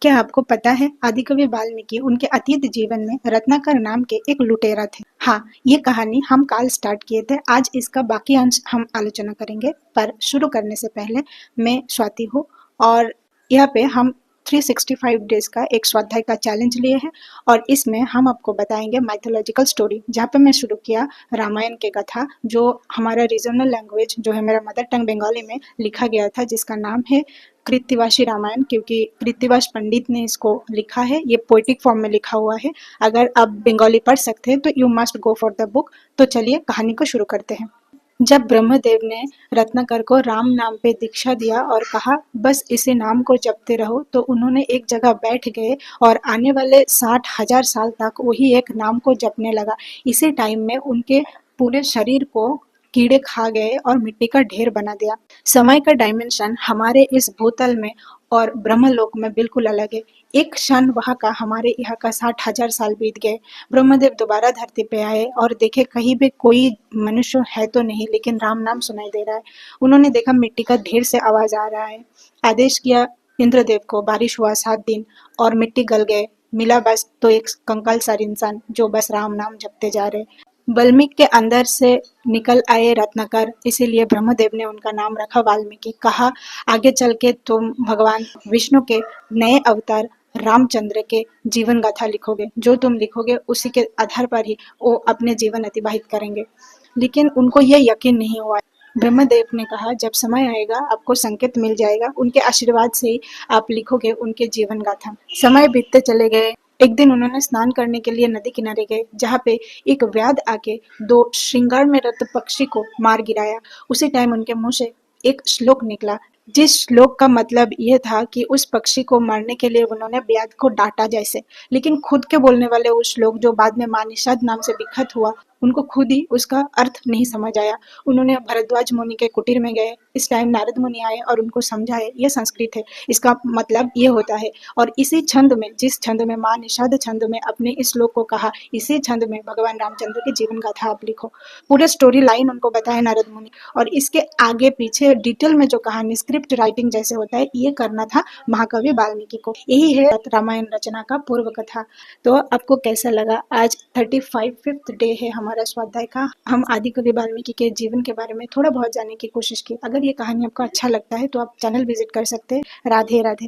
क्या आपको पता है आदिकवि वाल्मीकि उनके अतीत जीवन में रत्नाकर नाम के एक लुटेरा थे। हाँ, ये कहानी हम कल स्टार्ट किए थे। आज इसका बाकी अंश हम आलोचना करेंगे, पर शुरू करने से पहले मैं स्वाति हूँ और यहाँ पे हम 365 डेज का एक स्वाध्याय का चैलेंज लिए हैं और इसमें हम आपको बताएंगे माइथोलॉजिकल स्टोरी। जहाँ पे मैं शुरू किया रामायण के कथा, जो हमारा रीजनल लैंग्वेज जो है मेरा मदर टंग बंगाली में लिखा गया था, जिसका नाम है कृत्तिवासी रामायण, क्योंकि कृत्तिवास पंडित ने इसको लिखा है। ये पोएटिक फॉर्म में लिखा हुआ है। अगर आप बंगाली पढ़ सकते हैं तो you must go for the book. तो चलिए कहानी को शुरू करते हैं। जब ब्रह्मदेव ने रत्नाकर को राम नाम पे दीक्षा दिया और कहा बस इसी नाम को जपते रहो, तो उन्होंने एक जगह बैठ गए और आने वाले 60,000 साल तक वही एक नाम को जपने लगा। इसी टाइम में उनके पूरे शरीर को कीड़े खा गए और मिट्टी का ढेर बना दिया। समय का डायमेंशन हमारे इस भूतल में और ब्रह्मलोक में बिल्कुल अलग है। एक क्षण वहाँ का हमारे यहाँ का 60,000 साल बीत गए। ब्रह्मदेव दोबारा धरती पे आए और देखे कहीं भी कोई मनुष्य है तो नहीं, लेकिन राम नाम सुनाई दे रहा है। उन्होंने देखा मिट्टी का ढेर से आवाज आ रहा है। आदेश किया इंद्रदेव को। बारिश हुआ 7 दिन और मिट्टी गल गए। मिला बस तो एक कंकाल सार इंसान जो बस राम नाम जपते जा रहे। वाल्मीकि के अंदर से निकल आए रत्नाकर, इसीलिए ब्रह्मदेव ने उनका नाम रखा वाल्मीकि। कहा आगे चल के तुम भगवान विष्णु के नए अवतार रामचंद्र के जीवन गाथा लिखोगे। जो तुम लिखोगे उसी के आधार पर ही वो अपने जीवन अतिबाहित करेंगे। लेकिन उनको यह यकीन नहीं हुआ। ब्रह्मदेव ने कहा जब समय आएगा आपको संकेत मिल जाएगा, उनके आशीर्वाद से ही आप लिखोगे उनके जीवन गाथा। समय बीतते चले गए। एक दिन उन्होंने स्नान करने के लिए नदी किनारे गए, जहाँ पे एक व्याध आके 2 श्रृंगार में रत पक्षी को मार गिराया। उसी टाइम उनके मुंह से एक श्लोक निकला, जिस श्लोक का मतलब ये था कि उस पक्षी को मारने के लिए उन्होंने व्याध को डांटा जैसे। लेकिन खुद के बोलने वाले उस श्लोक जो बाद में मानिषाद नाम से विख्यात हुआ, उनको खुद ही उसका अर्थ नहीं समझ आया। उन्होंने भरद्वाज मुनि के कुटीर में गए। इस टाइम नारद मुनि आए और उनको समझाए ये संस्कृत है, इसका मतलब ये होता है। और इसी छंद में, जिस छंद में माँ निषाद छंद में अपने इस श्लोक को कहा, इसी छंद में भगवान रामचंद्र की जीवन गाथा आप लिखो। पूरे स्टोरी लाइन उनको बताया नारद मुनि, और इसके आगे पीछे डिटेल में जो कहानी स्क्रिप्ट राइटिंग जैसे होता है, ये करना था महाकवि वाल्मीकि को। यही है रामायण रचना का पूर्व कथा। तो आपको कैसा लगा? आज 35th डे है हमारा स्वाध्याय का। हम आदिकवि वाल्मीकि के जीवन के बारे में थोड़ा बहुत जानने की कोशिश की। अगर ये कहानी आपको अच्छा लगता है तो आप चैनल विजिट कर सकते हैं। राधे राधे।